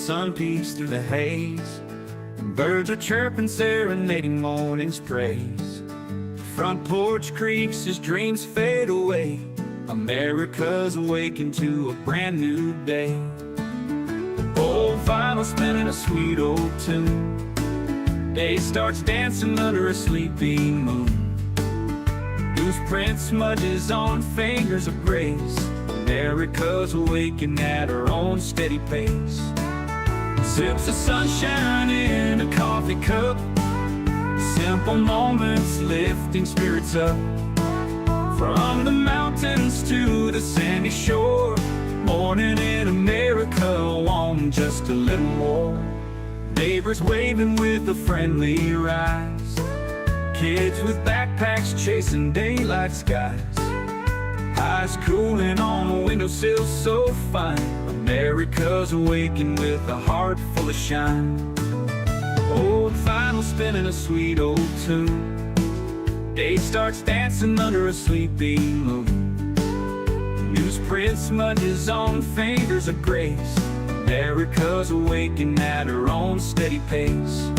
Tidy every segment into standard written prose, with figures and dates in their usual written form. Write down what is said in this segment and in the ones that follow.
sun peeks through the haze, and birds are chirping, serenading morning's praise. Front porch creaks as dreams fade away. America's awakened to a brand new day. Old vinyl spinning a sweet old tune. Day starts dancing under a sleepy moon. Newsprint smudges on fingers of grace. America's awakening at her own steady pace. Sips of sunshine in a coffee cup. Simple moments lifting spirits up. From the mountains to the sandy shore, morning in America, want just a little more. Neighbors waving with a friendly rise. Kids with backpacks chasing daylight skies. Eyes cooling on a windowsill so fine. America's awakened with a heart full of shine. Old vinyl spinning a sweet old tune. Day starts dancing under a sleepy moon. Newsprint smudges on fingers of grace. America's awakened at her own steady pace.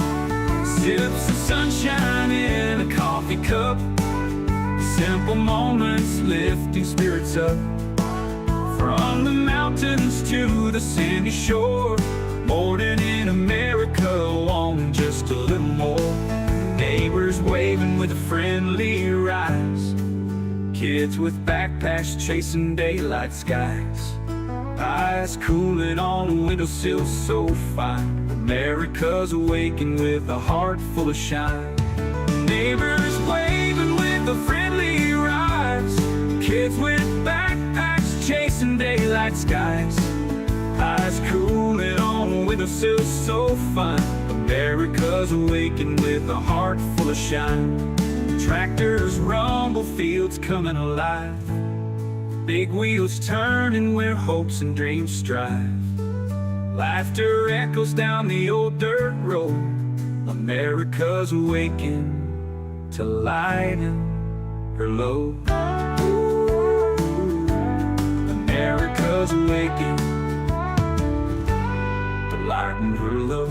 Sips of sunshine in a coffee cup. Simple moments lifting spirits up. From the mountains to the sandy shore, morning in America, wanting just a little more. Neighbors waving with a friendly rise. Kids with backpacks chasing daylight skies. Eyes cooling on a windowsill so fine. America's awakened with a heart full of shine. Neighbors waving with a friendly rise. Kids with backpacks chasing daylight skies. Eyes cooling on a windowsill so fine. America's awakened with a heart full of shine. Tractors rumble, fields coming alive. Big wheels turning where hopes and dreams strive. Laughter echoes down the old dirt road. America's awakened to lighten her load. America's awakened to lighten her load.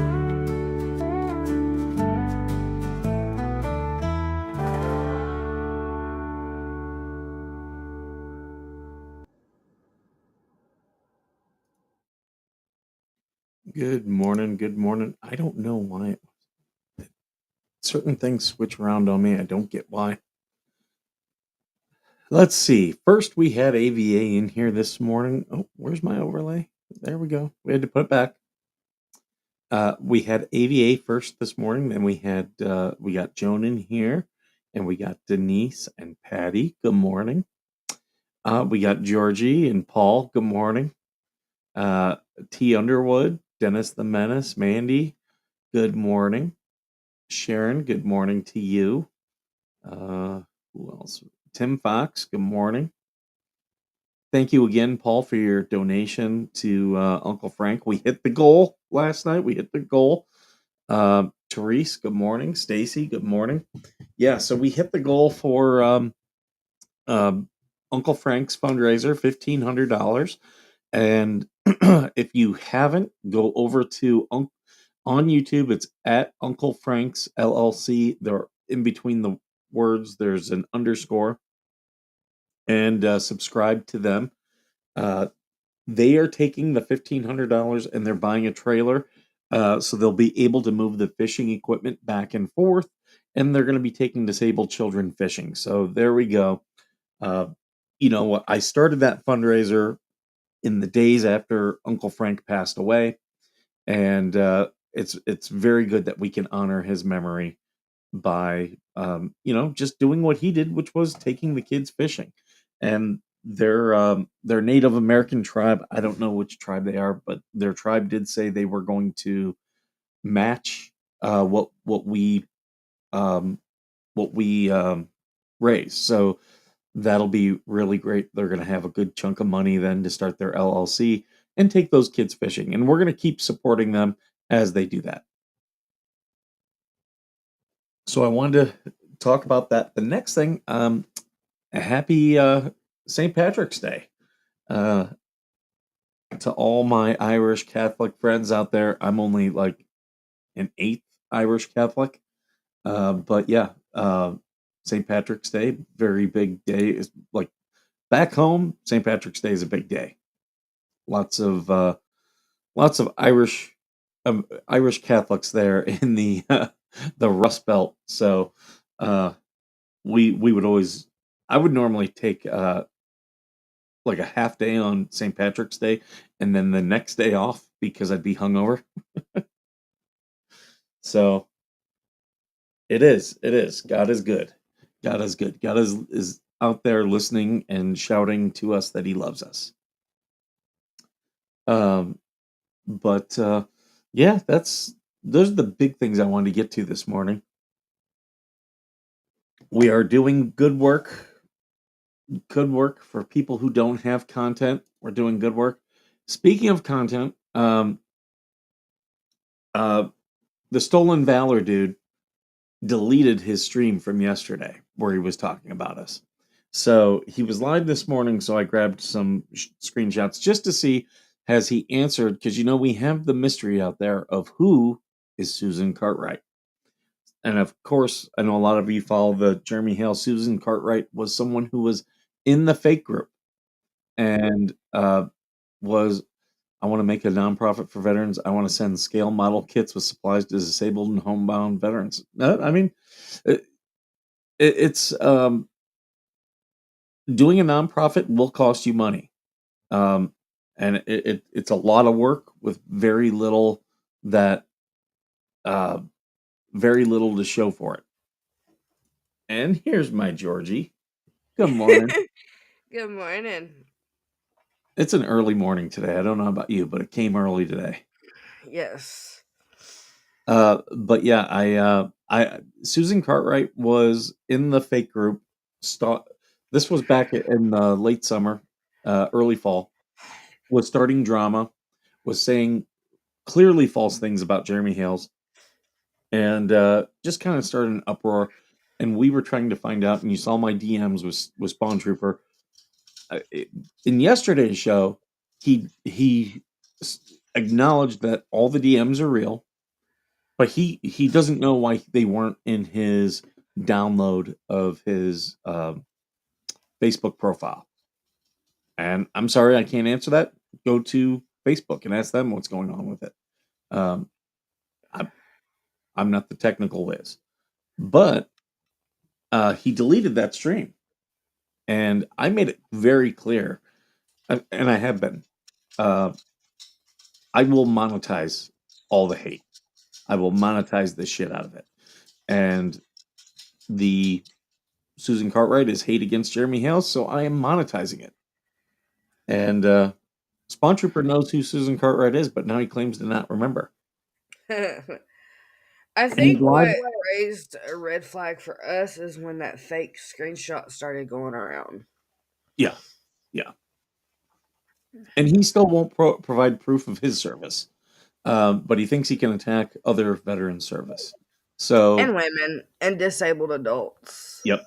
Good morning. Good morning. I don't know why certain things switch around on me. I don't get why. Let's see. First, we had AVA in here this morning. Oh, where's my overlay? There we go. We had to put it back. We had AVA first this morning. Then we got Joan in here, and we got Denise and Patty. Good morning. We got Georgie and Paul. Good morning. T. Underwood, Dennis the Menace, Mandy. Good morning. Sharon, good morning to you. Who else? Tim Fox, good morning. Thank you again, Paul, for your donation to Uncle Frank. We hit the goal last night. We hit the goal. Therese, good morning. Stacy, good morning. Yeah, so we hit the goal for Uncle Frank's fundraiser, $1,500. And if you haven't, go over to on YouTube. It's at Uncle Frank's LLC. There, in between the words, there's an underscore, and subscribe to them. They are taking the $1,500 and they're buying a trailer, so they'll be able to move the fishing equipment back and forth, and they're going to be taking disabled children fishing. So there we go. You know what? I started that fundraiser in the days after Uncle Frank passed away, and it's very good that we can honor his memory by just doing what he did, which was taking the kids fishing. And their Native American tribe, I don't know which tribe they are, but their tribe did say they were going to match what we raise. So that'll be really great. They're going to have a good chunk of money then to start their LLC and take those kids fishing. And we're going to keep supporting them as they do that. So I wanted to talk about that. The next thing, happy St. Patrick's Day. to all my Irish Catholic friends out there. I'm only like an eighth Irish Catholic. But yeah, St. Patrick's Day, very big day. Is like back home, St. Patrick's Day is a big day. Lots of Irish Catholics there in the Rust Belt. So we would always I would normally take like a half day on St. Patrick's Day and then the next day off because I'd be hungover. So it is. It is. God is good. God is good. God is out there listening and shouting to us that He loves us. Um, but yeah, those are the big things I wanted to get to this morning. We are doing good work. Good work for people who don't have content. We're doing good work. Speaking of content, uh, the Stolen Valor dude deleted his stream from yesterday where he was talking about us. So he was live this morning, so I grabbed some screenshots just to see has he answered, because we have the mystery out there of who is Susan Cartwright. And of course, I know a lot of you follow the Jeremy Hale. Susan Cartwright was someone who was in the fake group and was I want to make a nonprofit for veterans. I want to send scale model kits with supplies to disabled and homebound veterans. I mean, it's doing a nonprofit will cost you money, and it's a lot of work with very little uh, very little to show for it. And here's my Georgie. Good morning. Good morning. It's an early morning today. I don't know about you, but it came early today. Yes. But yeah, I Susan Cartwright was in the fake group. This was back in the late summer, early fall. Was starting drama, was saying clearly false things about Jeremy Hales, and just kind of started an uproar. And we were trying to find out. And you saw my DMs with Spawn Trooper. In yesterday's show, he acknowledged that all the DMs are real. But he doesn't know why they weren't in his download of his Facebook profile. And I'm sorry, I can't answer that. Go to Facebook and ask them what's going on with it. Um, I'm not the technical whiz, but he deleted that stream, and I made it very clear, and I have been. I will monetize all the hate. I will monetize the shit out of it, and the Susan Cartwright is hate against Jeremy Hales, so I am monetizing it. And Spawn Trooper knows who Susan Cartwright is, but now he claims to not remember. I And he's think what live. raised a red flag for us is when that fake screenshot started going around. Yeah, yeah. And he still won't provide proof of his service, but he thinks he can attack other veteran service. So, And women and disabled adults. yep.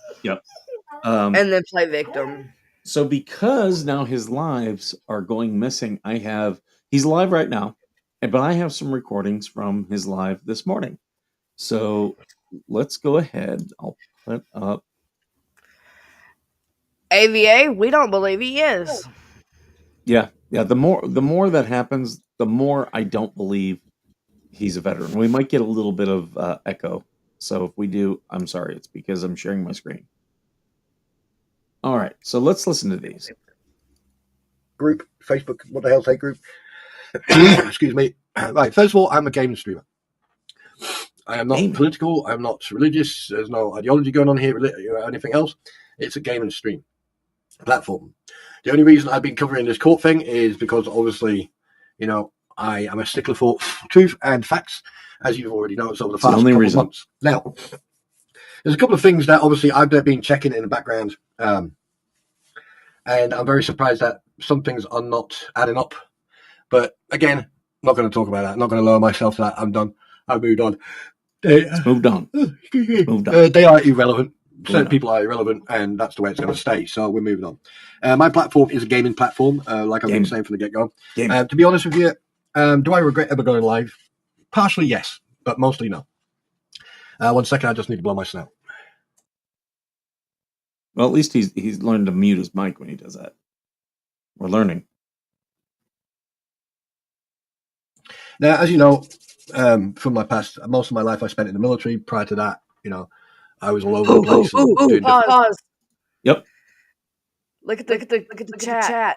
And then play victim. So because now his lives are going missing, he's live right now, but I have some recordings from his live this morning. So let's go ahead. I'll put up. AVA, we don't believe he is. Yeah. The more that happens, the more I don't believe he's a veteran. We might get a little bit of echo. So if we do, I'm sorry. It's because I'm sharing my screen. All right. So let's listen to these. Group, Facebook, what the hell's that group? Excuse me. Right, first of all, I'm a game streamer. I am not political. I'm not religious. There's no ideology going on here or anything else. It's a game and stream platform. The only reason I've been covering this court thing is because obviously, I am a stickler for truth and facts, as you've already noticed over the past couple of months. Now, there's a couple of things that obviously I've been checking in the background, and I'm very surprised that some things are not adding up. But again, not going to talk about that. I'm not going to lower myself to that. I'm done. I've moved on. It's moved on. They are irrelevant. certain people are irrelevant, and that's the way it's going to stay. So we're moving on. My platform is a gaming platform, like I've been saying from the get-go. To be honest with you, do I regret ever going live? Partially, yes, but mostly no. 1 second, I just need to blow my snout. Well, at least he's learned to mute his mic when he does that. We're learning. Now, as you know, from my past, most of my life I spent in the military. Prior to that, I was all over the place. Pause. Yep. Look at the chat.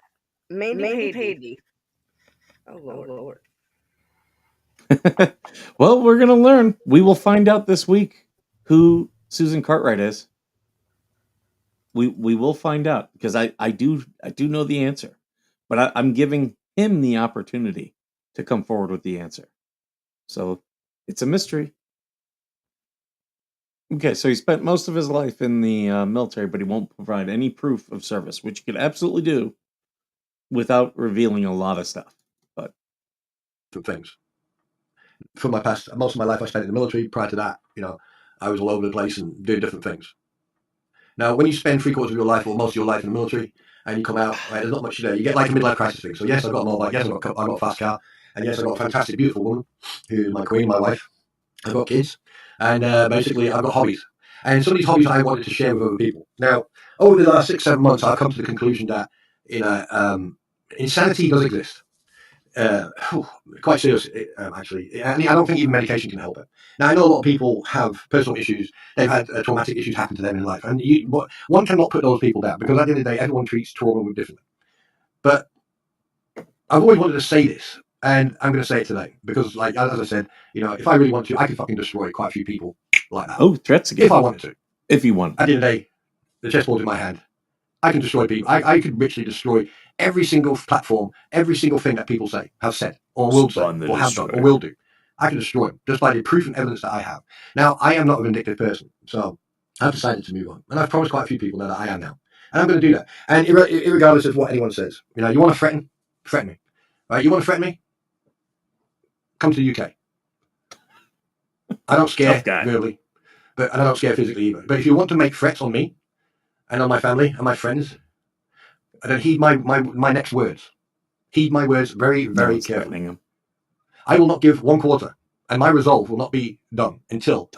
Mandy paid me. Oh Lord. Well, we're gonna learn. We will find out this week who Susan Cartwright is. We will find out, because I do know the answer, but I'm giving him the opportunity to come forward with the answer. So it's a mystery. Okay, so he spent most of his life in the military, but he won't provide any proof of service, which you could absolutely do without revealing a lot of stuff. But things. From my past, most of my life I spent in the military. Prior to that, I was all over the place and doing different things. Now, when you spend 3/4 of your life or most of your life in the military and you come out, right, there's not much there. You get like a midlife crisis thing. So yes, I've got a motorbike. Yes, I've got a fast car. And yes, I've got a fantastic, beautiful woman who's my queen, my wife. I've got kids. And basically, I've got hobbies. And some of these hobbies I wanted to share with other people. Now, over the last 6-7 months, I've come to the conclusion that insanity does exist. Quite serious, actually. I don't think even medication can help it. Now, I know a lot of people have personal issues. They've had traumatic issues happen to them in life. And one cannot put those people down, because at the end of the day, everyone treats trauma differently. But I've always wanted to say this, and I'm going to say it today, because, like, as I said, if I really want to, I could fucking destroy quite a few people like that. Oh, threats again. If I wanted to. If you want. At the end of the day, the chessboard's in my hand. I can destroy people. I could literally destroy every single platform, every single thing that people say, have said, or will say, or have done, or will do. I can destroy them just by the proof and evidence that I have. Now, I am not a vindictive person, so I've decided to move on. And I've promised quite a few people now that I am now. And I'm going to do that. And irregardless of what anyone says, you want to threaten? Threaten me. Right? You want to threaten me? Come to the UK. I don't scare verbally, and I don't scare physically either. But if you want to make threats on me and on my family and my friends, then heed my next words. Heed my words very, very carefully. I will not give 1/4, and my resolve will not be done until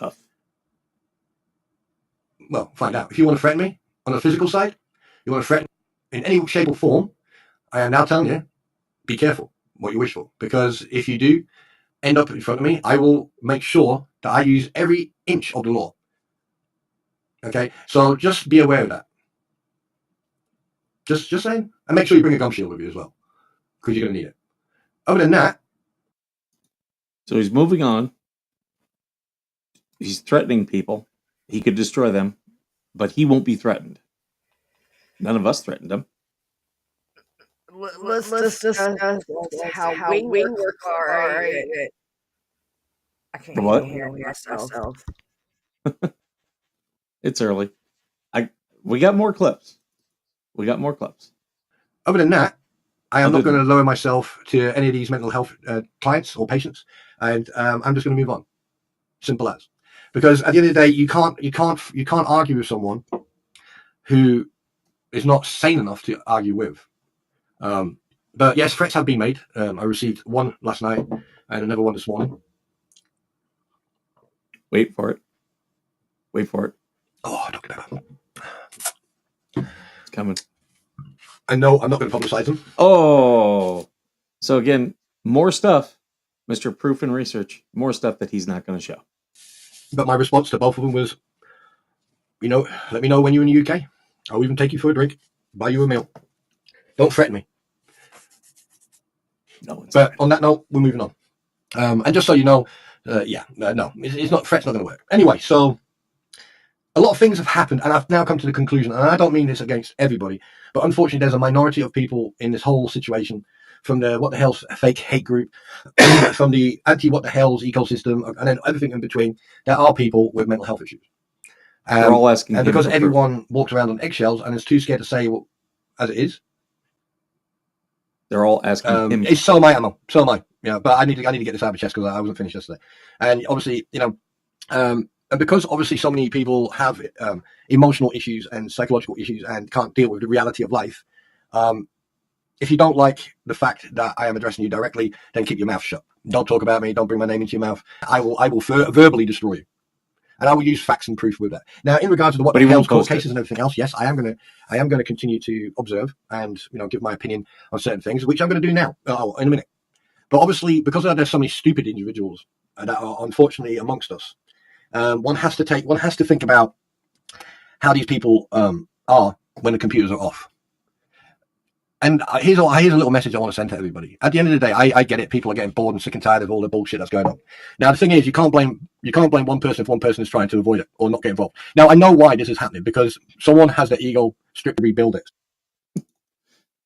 well, find out. If you want to threaten me on the physical side, you want to threaten in any shape or form, I am now telling you, be careful what you wish for, because if you do end up in front of me, I will make sure that I use every inch of the law. Okay, so just be aware of that. Just saying, and make sure you bring a gum shield with you as well, because you're going to need it. Other than that, so he's moving on. He's threatening people. He could destroy them, but he won't be threatened. None of us threatened him. Let's discuss how we work hard. I can't hear myself. It's early. We got more clips. Other than that, I am not going to lower myself to any of these mental health clients or patients, and I'm just going to move on. Simple as. Because at the end of the day, you can't argue with someone who is not sane enough to argue with. But yes, threats have been made. I received one last night and another one this morning. Wait for it. Oh, don't get that. It's coming. I know I'm not going to publicize them. Oh, so again, more stuff, Mr. Proof and Research, more stuff that he's not going to show. But my response to both of them was, let me know when you're in the UK. I'll even take you for a drink, buy you a meal. Don't threaten me. No, but fine. On that note, we're moving on. And just so you know, no, it's not. Threat's not going to work. Anyway, so a lot of things have happened, and I've now come to the conclusion, and I don't mean this against everybody, but unfortunately, there's a minority of people in this whole situation, from the what the hell's fake hate group, from the anti what the hell's ecosystem, and then everything in between. There are people with mental health issues. They're all asking, and because everyone walks around on eggshells and is too scared to say as it is. They're all asking him. So am I. So am I. Yeah, but I need to get this out of my chest because I wasn't finished yesterday. And obviously, And because obviously so many people have emotional issues and psychological issues and can't deal with the reality of life, if you don't like the fact that I am addressing you directly, then keep your mouth shut. Don't talk about me. Don't bring my name into your mouth. I will verbally destroy you, and I will use facts and proof with that. Now, in regards to what the hell's court cases and everything else, yes, I am gonna continue to observe and give my opinion on certain things, which I'm going to do now in a minute. But obviously, because there's so many stupid individuals that are unfortunately amongst us, one has to think about how these people are when the computers are off. And here's a little message I want to send to everybody. At the end of the day, I get it. People are getting bored and sick and tired of all the bullshit that's going on. Now, the thing is, you can't blame one person if one person is trying to avoid it or not get involved. Now, I know why this is happening, because someone has their ego stripped to rebuild it.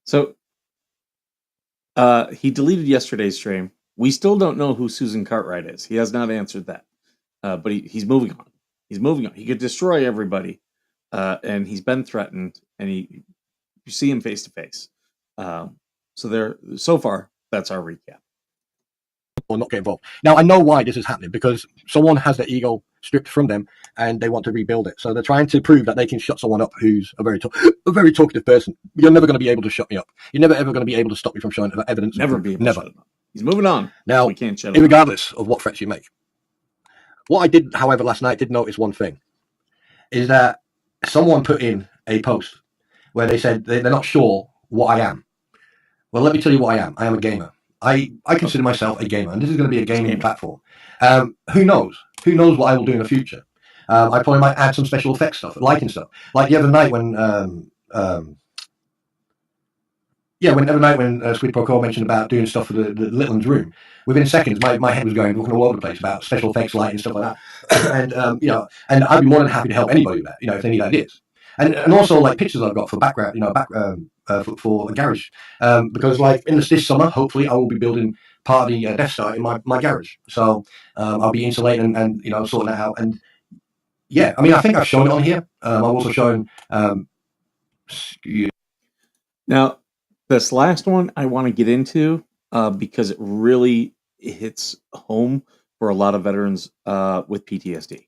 So he deleted yesterday's stream. We still don't know who Susan Cartwright is. He has not answered that. But he's moving on. He's moving on. He could destroy everybody, and he's been threatened. And you see him face to face. So far, that's our recap. Or not get involved. Now, I know why this is happening, because someone has their ego stripped from them and they want to rebuild it. So they're trying to prove that they can shut someone up who's a very talkative person. You're never going to be able to shut me up. You're never ever going to be able to stop me from showing evidence. Never be able to shut him up. He's moving on. Now, we can't shut him regardless of what threats you make. What I did, however, last night did notice one thing, is that someone put in a post where they said they're not sure what I am. Well, let me tell you what I am. I am a gamer. I consider myself a gamer, and this is going to be a gaming platform. Who knows? Who knows what I will do in the future? I probably might add some special effects stuff, lighting stuff. Like the other night when Squid Pro Core mentioned about doing stuff for the little one's room, within seconds my head was going all over the place about special effects, lighting, stuff like that. And I'd be more than happy to help anybody with that, if they need ideas. And also like pictures I've got for background, for a garage, because like in this summer, hopefully I will be building part of the Death Star in my garage. So I'll be insulating and sorting that out. And yeah, I mean, I think I've shown it on here. I've also shown. Now, this last one I want to get into because it really hits home for a lot of veterans with PTSD.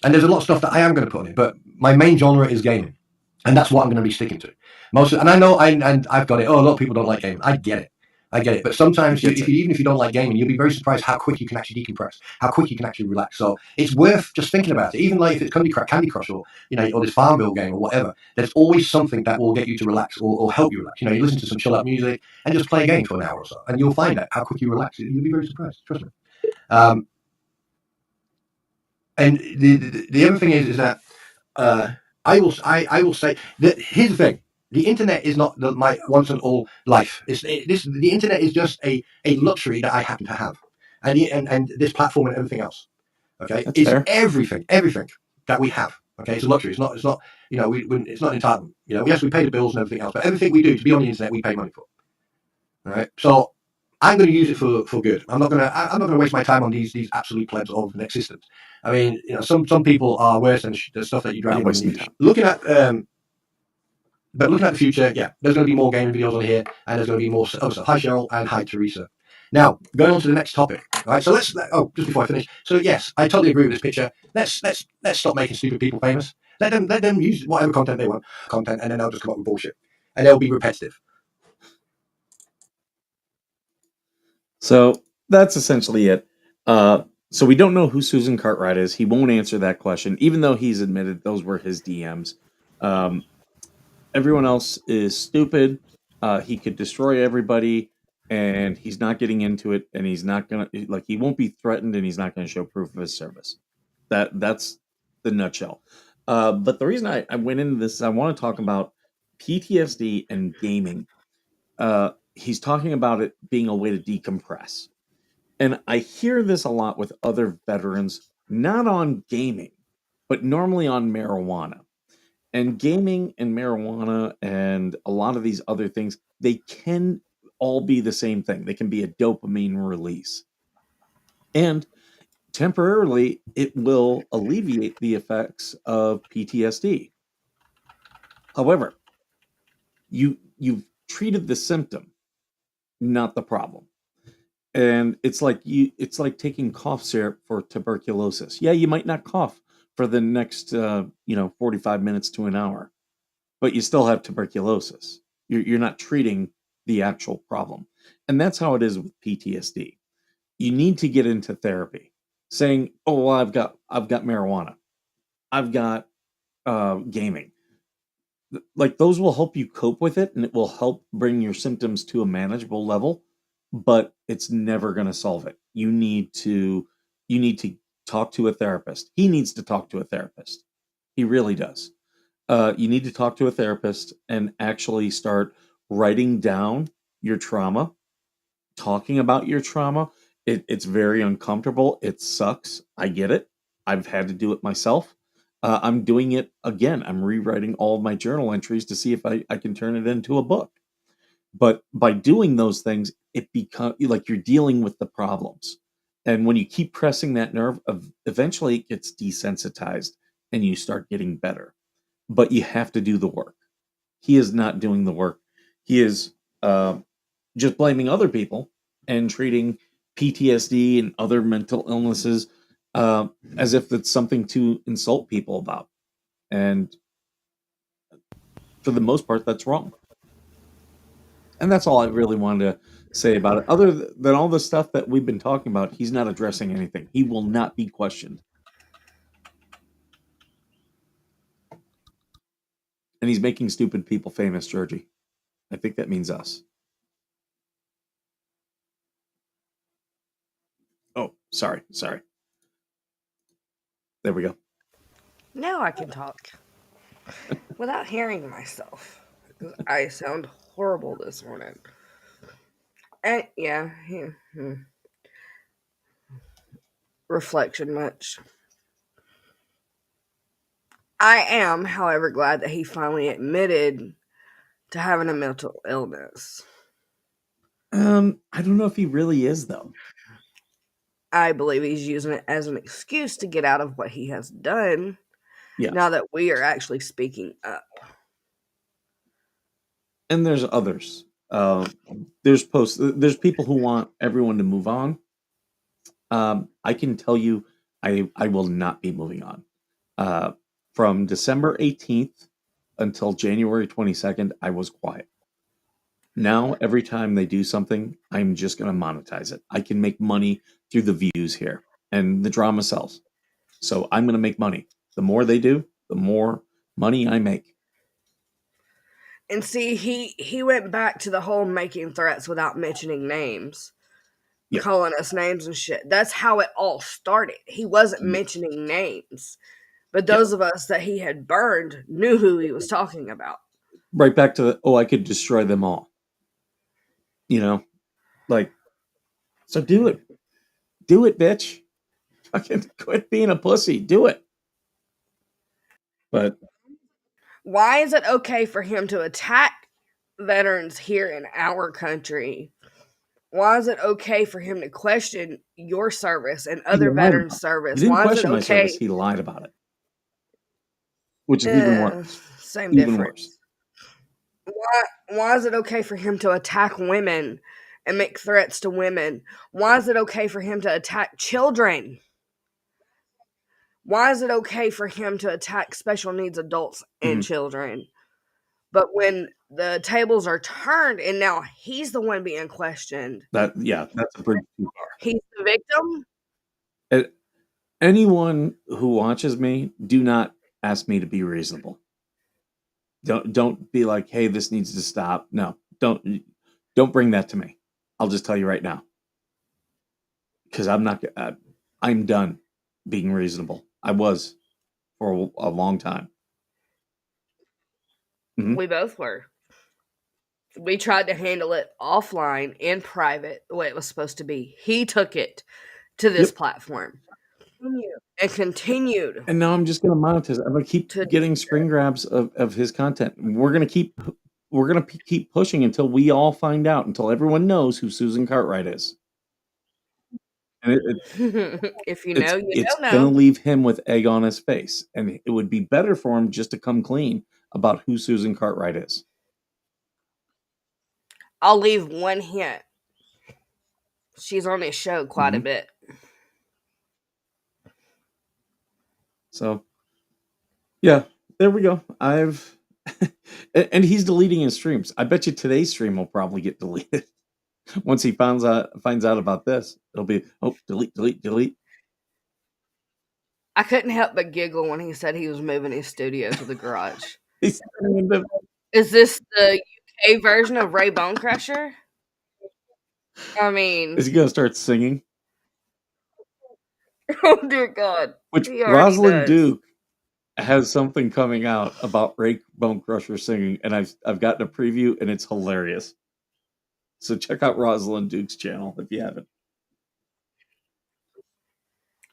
And there's a lot of stuff that I am going to put on it, but my main genre is gaming, and that's what I'm going to be sticking to. And I know, I've got it. Oh, a lot of people don't like gaming. I get it. But sometimes, even if you don't like gaming, you'll be very surprised how quick you can actually decompress, how quick you can actually relax. So it's worth just thinking about it. Even like if it's Candy Crush or or this Farmville game or whatever, there's always something that will get you to relax or help you relax. You listen to some chill out music and just play a game for an hour or so, and you'll find out how quick you relax. You'll be very surprised. Trust me. And the other thing is that I will say that here's the thing: the internet is not my once and all life. The internet is just a luxury that I happen to have, and this platform and everything else. Okay, That's it's fair. everything that we have. Okay, it's a luxury. It's not it's not entitlement. Yes, we pay the bills and everything else, but everything we do to be on the internet, we pay money for. All right, so I'm going to use it for good. I'm not going to waste my time on these absolute plebs of an existence. I mean, some people are worse than the stuff that you drag in. Looking at the future, yeah, there's going to be more gaming videos on here, and there's going to be more other stuff. Hi Cheryl and hi Teresa. Now, going on to the next topic. All right, so just before I finish. So yes, I totally agree with this picture. Let's stop making stupid people famous. Let them use whatever content they want, and then they'll just come up with bullshit, and they'll be repetitive. So that's essentially it. So we don't know who Susan Cartwright is. He won't answer that question, even though he's admitted those were his DMs. Everyone else is stupid. He could destroy everybody, and he's not getting into it, and he's not gonna he won't be threatened, and he's not gonna show proof of his service. That's the nutshell. But the reason I went into this is I want to talk about PTSD and gaming. He's talking about it being a way to decompress. And I hear this a lot with other veterans, not on gaming, but normally on marijuana. And gaming and marijuana and a lot of these other things, they can all be the same thing. They can be a dopamine release. And temporarily, it will alleviate the effects of PTSD. However, you've treated the symptom, not the problem. And it's like taking cough syrup for tuberculosis. Yeah, you might not cough for the next 45 minutes to an hour, but you still have tuberculosis. You're not treating the actual problem. And that's how it is with PTSD. You need to get into therapy. Saying, "Oh, well, I've got marijuana. I've got gaming." Like those will help you cope with it and it will help bring your symptoms to a manageable level, but it's never going to solve it. You need to talk to a therapist. He needs to talk to a therapist. He really does. You need to talk to a therapist and actually start writing down your trauma, talking about your trauma. It's very uncomfortable. It sucks. I get it. I've had to do it myself. I'm doing it again. I'm rewriting all of my journal entries to see if I can turn it into a book. But by doing those things, it becomes like you're dealing with the problems. And when you keep pressing that nerve, eventually it gets desensitized and you start getting better. But you have to do the work. He is not doing the work. He is just blaming other people and treating PTSD and other mental illnesses uh, as if it's something to insult people about. And for the most part, that's wrong. And that's all I really wanted to say about it. Other than all the stuff that we've been talking about, he's not addressing anything. He will not be questioned. And he's making stupid people famous, Georgie. I think that means us. Oh, sorry. There we go. Now I can talk without hearing myself. 'Cause I sound horrible this morning. And yeah, reflection much. I am, however, glad that he finally admitted to having a mental illness. I don't know if he really is though. I believe he's using it as an excuse to get out of what he has done. Yeah. Now that we are actually speaking up. And there's others. There's people who want everyone to move on. I can tell you, I will not be moving on. From December 18th until January 22nd, I was quiet. Now, every time they do something, I'm just going to monetize it. I can make money through the views here, and the drama sells. So I'm going to make money. The more they do, the more money I make. And see, he went back to the whole making threats without mentioning names. Yeah. Calling us names and shit. That's how it all started. He wasn't mentioning names. But those of us that he had burned knew who he was talking about. Right back to I could destroy them all. So do it. Do it, bitch. Fucking quit being a pussy. Do it. But Why is it okay for him to attack veterans here in our country? Why is it okay for him to question your service and other veterans' service? He didn't Why is it question my okay? service. He lied about it, which is even worse. Same Even difference. worse. Why is it okay for him to attack women and make threats to women? Why is it okay for him to attack children? Why is it okay for him to attack special needs adults and children? But when the tables are turned and now he's the one being questioned, That's a bridge too far. he's the victim. Anyone who watches me, do not ask me to be reasonable. Don't be like, hey, this needs to stop. No, don't bring that to me. I'll just tell you right now, because I'm done being reasonable. I was for a long time. We both were. We tried to handle it offline in private the way it was supposed to be. He took it to this platform and continued. And now I'm just going to monetize it. I'm going to keep getting screen grabs of his content. We're going to keep pushing until we all find out, until everyone knows who Susan Cartwright is. And if you know, it's don't know. going to leave him with egg on his face. And it would be better for him just to come clean about who Susan Cartwright is. I'll leave one hint. She's on his show quite a bit. So, yeah, there we go. I've and he's deleting his streams. I bet you today's stream will probably get deleted once he finds out about this. It'll be delete. I couldn't help but giggle when he said he was moving his studio to the garage. He's Is this the UK version of Ray Bonecrusher? I mean, is he gonna start singing? oh dear God! Which He already Rosalind does. Duke has something coming out about Ray Bonecrusher singing, and I've gotten a preview, and it's hilarious. So check out Rosalind Duke's channel if you haven't.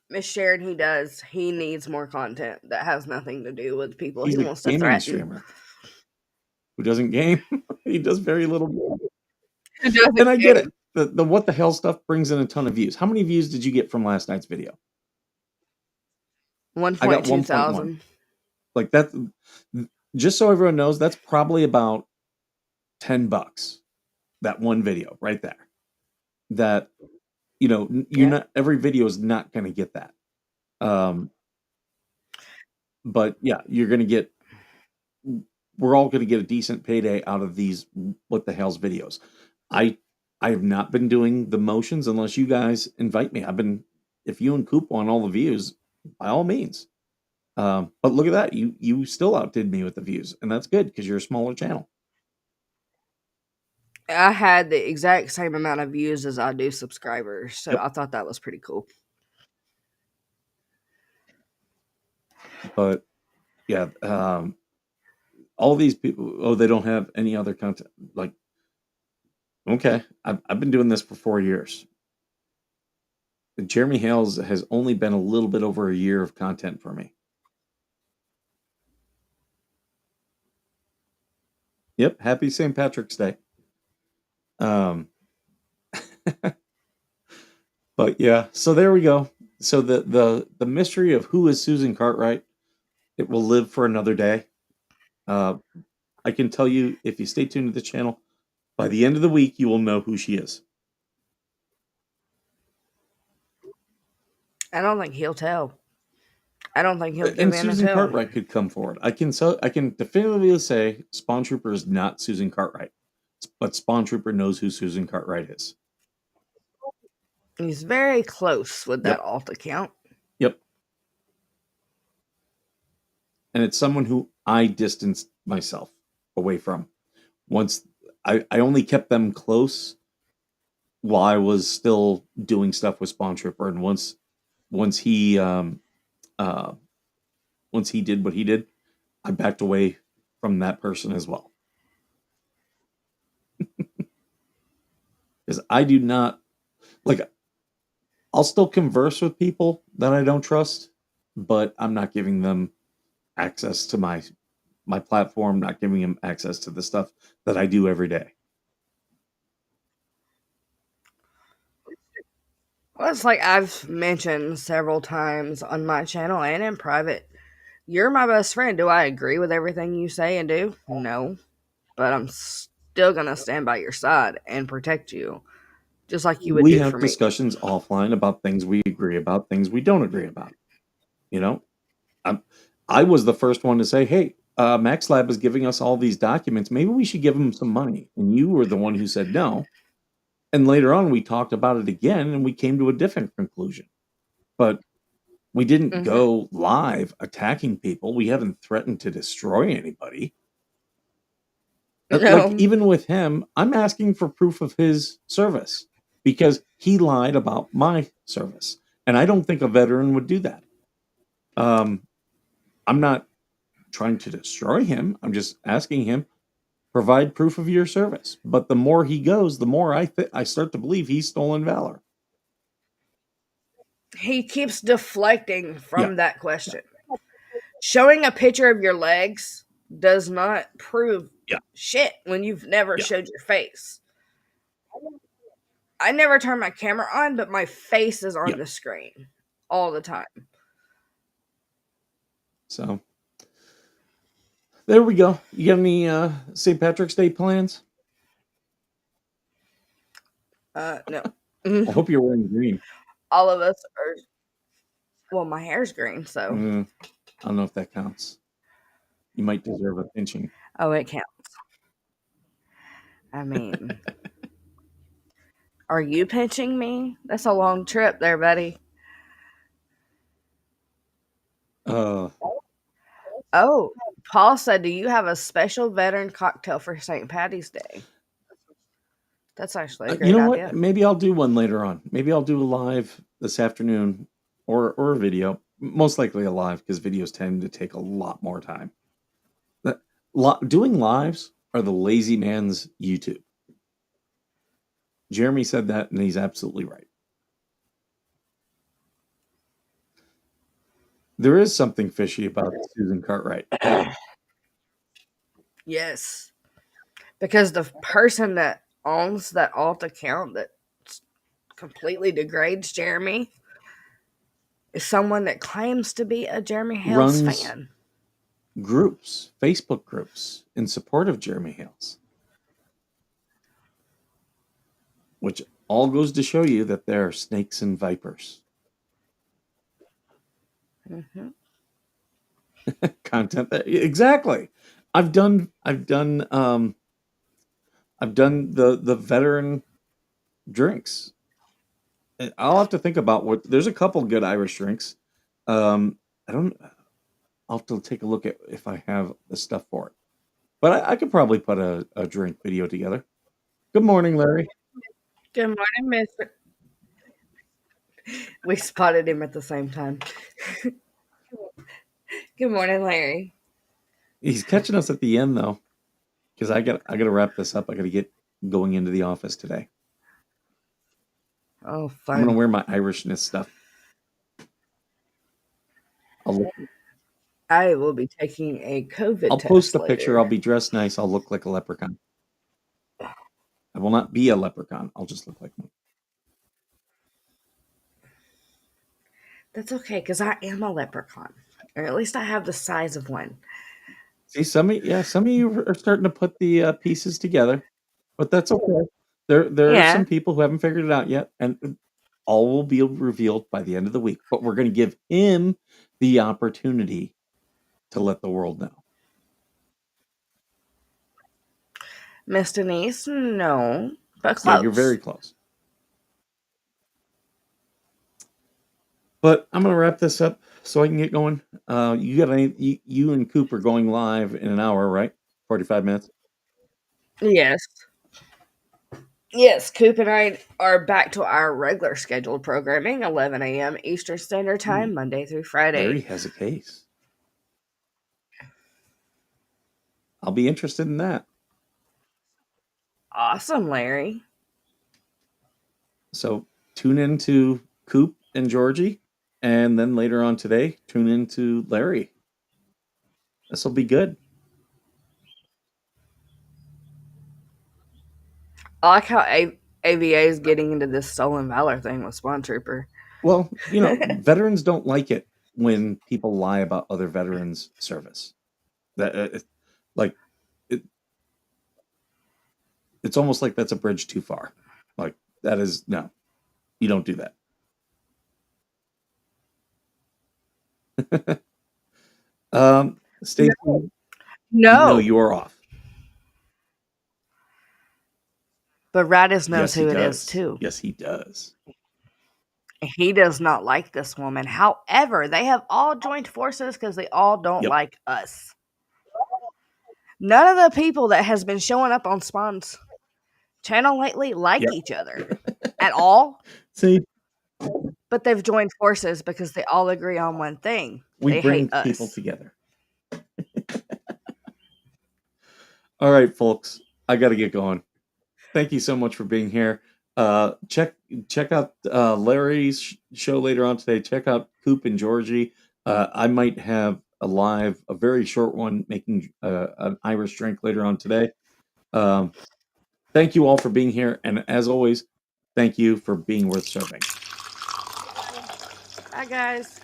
Miss Sharon, he does. He needs more content that has nothing to do with people He's he a wants to gaming threaten. streamer who doesn't game. He does very little. Who doesn't And I get game. it. The what the hell stuff brings in a ton of views. How many views did you get from last night's video? 1.2 thousand. Like that. Just so everyone knows, that's probably about $10. That one video right there. That you're not. Every video is not going to get that. But yeah, you're going to get. We're all going to get a decent payday out of these what the hell's videos. I have not been doing the motions unless you guys invite me. If you and Coop want all the views, by all means. But look at that. You still outdid me with the views, and that's good because you're a smaller channel. I had the exact same amount of views as I do subscribers, so Yep. I thought that was pretty cool. But yeah, all these people, they don't have any other content. Like, okay, I've been doing this for 4 years. Jeremy Hales has only been a little bit over a year of content for me. Yep, happy St. Patrick's Day. But yeah, so there we go. So the mystery of who is Susan Cartwright, it will live for another day. I can tell you, if you stay tuned to the channel, by the end of the week, you will know who she is. I don't think he'll tell. I don't think he'll give And in Susan until. Cartwright could come forward. I can definitively say Spawn Trooper is not Susan Cartwright, but Spawn Trooper knows who Susan Cartwright is. He's very close with that alt account. Yep. And it's someone who I distanced myself away from. Once I only kept them close while I was still doing stuff with Spawn Trooper, and once he did what he did, I backed away from that person as well. Because I do not I'll still converse with people that I don't trust, but I'm not giving them access to my platform, not giving them access to the stuff that I do every day. Well, it's like I've mentioned several times on my channel and in private. You're my best friend. Do I agree with everything you say and do? No. But I'm still going to stand by your side and protect you, just like you would We do have for me. discussions offline about things we agree about, things we don't agree about. I was the first one to say, hey, Max Lab is giving us all these documents. Maybe we should give them some money. And you were the one who said no. And later on, we talked about it again, and we came to a different conclusion. But we didn't go live attacking people. We haven't threatened to destroy anybody. No. Like, even with him, I'm asking for proof of his service because he lied about my service. And I don't think a veteran would do that. I'm not trying to destroy him. I'm just asking him, provide proof of your service. But the more he goes, the more I start to believe he's stolen valor. He keeps deflecting from that question. Showing a picture of your legs does not prove shit when you've never showed your face. I never turn my camera on, but my face is on the screen all the time. So there we go. You got any St. Patrick's Day plans? No. I hope you're wearing green. All of us are. Well, my hair's green, so. I don't know if that counts. You might deserve a pinching. Oh, it counts. I mean, are you pinching me? That's a long trip there, buddy. Oh, Paul said, do you have a special veteran cocktail for St. Patty's Day? That's actually a great you know idea. what? Maybe I'll do one later on. Maybe I'll do a live this afternoon or a video. Most likely a live because videos tend to take a lot more time. Doing lives are the lazy man's YouTube. Jeremy said that, and he's absolutely right. There is something fishy about Susan Cartwright. Yes. Because the person that owns that alt account that completely degrades Jeremy is someone that claims to be a Jeremy Hales fan. Groups, Facebook groups, in support of Jeremy Hales. Which all goes to show you that there are snakes and vipers. Mm-hmm. Content exactly. I've done the veteran drinks. I'll have to think about what. There's a couple good Irish drinks. I don't. I'll have to take a look at if I have the stuff for it. But I could probably put a drink video together. Good morning, Larry. Good morning, Mr. We spotted him at the same time. Good morning, Larry. He's catching us at the end though, because I gotta wrap this up. I gotta get going into the office today. Oh, fun. I'm gonna wear my Irishness stuff. I will be taking a COVID test. I'll post the later. picture. I'll be dressed nice. I'll look like a leprechaun. I will not be a leprechaun. I'll just look like one. That's okay, because I am a leprechaun. Or at least I have the size of one. See, some of you are starting to put the pieces together, but that's okay. There are some people who haven't figured it out yet, and all will be revealed by the end of the week. But we're going to give him the opportunity to let the world know. Miss Denise, no, but close. Yeah, you're very close. But I'm going to wrap this up so I can get going. You and Coop are going live in an hour, right? 45 minutes. Yes. Yes, Coop and I are back to our regular scheduled programming, 11 a.m. Eastern Standard Time, Monday through Friday. Larry has a case. I'll be interested in that. Awesome, Larry. So tune in to Coop and Georgie, and then later on today, tune in to Larry. This will be good. I like how AVA is getting into this stolen valor thing with Spawn Trooper. Well, veterans don't like it when people lie about other veterans' service. It's almost like that's a bridge too far. Like that is no, you don't do that. Stacey, no, you are off. But Radis knows who it is too. Yes, he does. He does not like this woman. However, they have all joined forces because they all don't like us. None of the people that has been showing up on Spawn's channel lately like each other at all. See? But they've joined forces because they all agree on one thing. We bring people together. All right, folks. I got to get going. Thank you so much for being here. Check out Larry's show later on today. Check out Coop and Georgie. I might have a very short one, making an Irish drink later on today. Thank you all for being here. And as always, thank you for being worth serving. Bye, guys.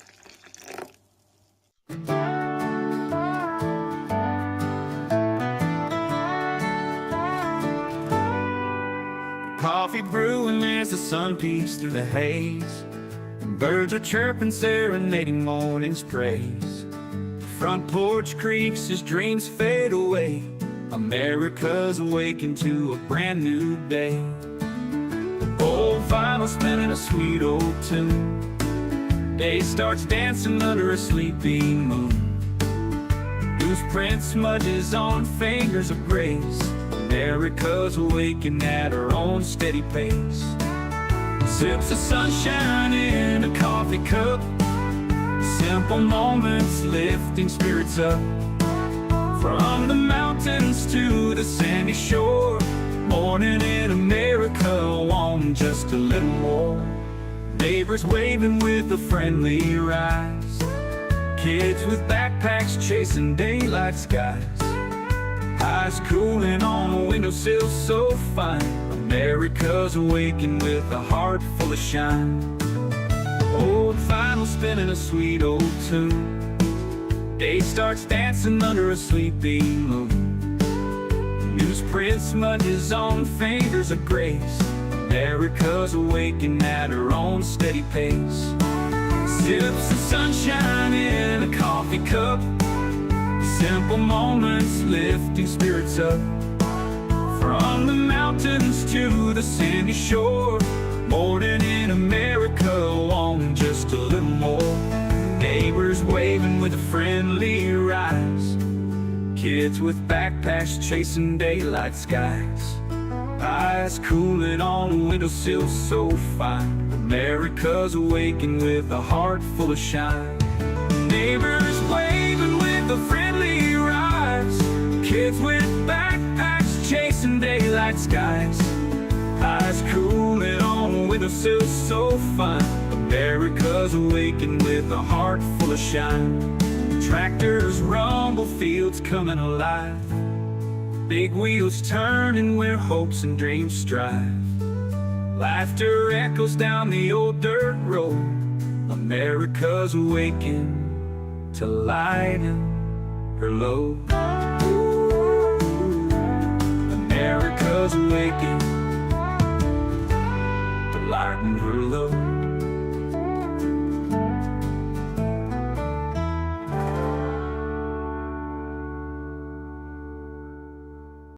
Coffee brewing as the sun peeks through the haze, and birds are chirping, serenading morning's praise. The front porch creaks as dreams fade away. America's awakened to a brand new day. Old vinyl spinning a sweet old tune. Day starts dancing under a sleeping moon. Loose print smudges on fingers of grace. America's awakening at her own steady pace. Sips of sunshine in a coffee cup. Simple moments lifting spirits up. From the mountains to the sandy shore, morning in America, want just a little more. Neighbors waving with a friendly rise. Kids with backpacks chasing daylight skies. Eyes cooling on a windowsill so fine. America's awakened with a heart full of shine. Old vinyl spinning a sweet old tune. Day starts dancing under a sleeping moon. Newsprint smudges on fingers of grace. America's awakened at her own steady pace. Sips of sunshine in a coffee cup. Simple moments lifting spirits up. From the mountains to the sandy shore, morning in America, want just a little more. Neighbors waving with a friendly rise. Kids with backpacks chasing daylight skies. Eyes cooling on a windowsill so fine. America's awakened with a heart full of shine. Neighbors waving with a friendly rise. Kids with backpacks chasing daylight skies. Eyes cooling on a windowsill so fine. America's awakened with a heart full of shine. Tractors rumble, fields coming alive. Big wheels turning where hopes and dreams strive. Laughter echoes down the old dirt road. America's awakened to lighten her load. America's awakened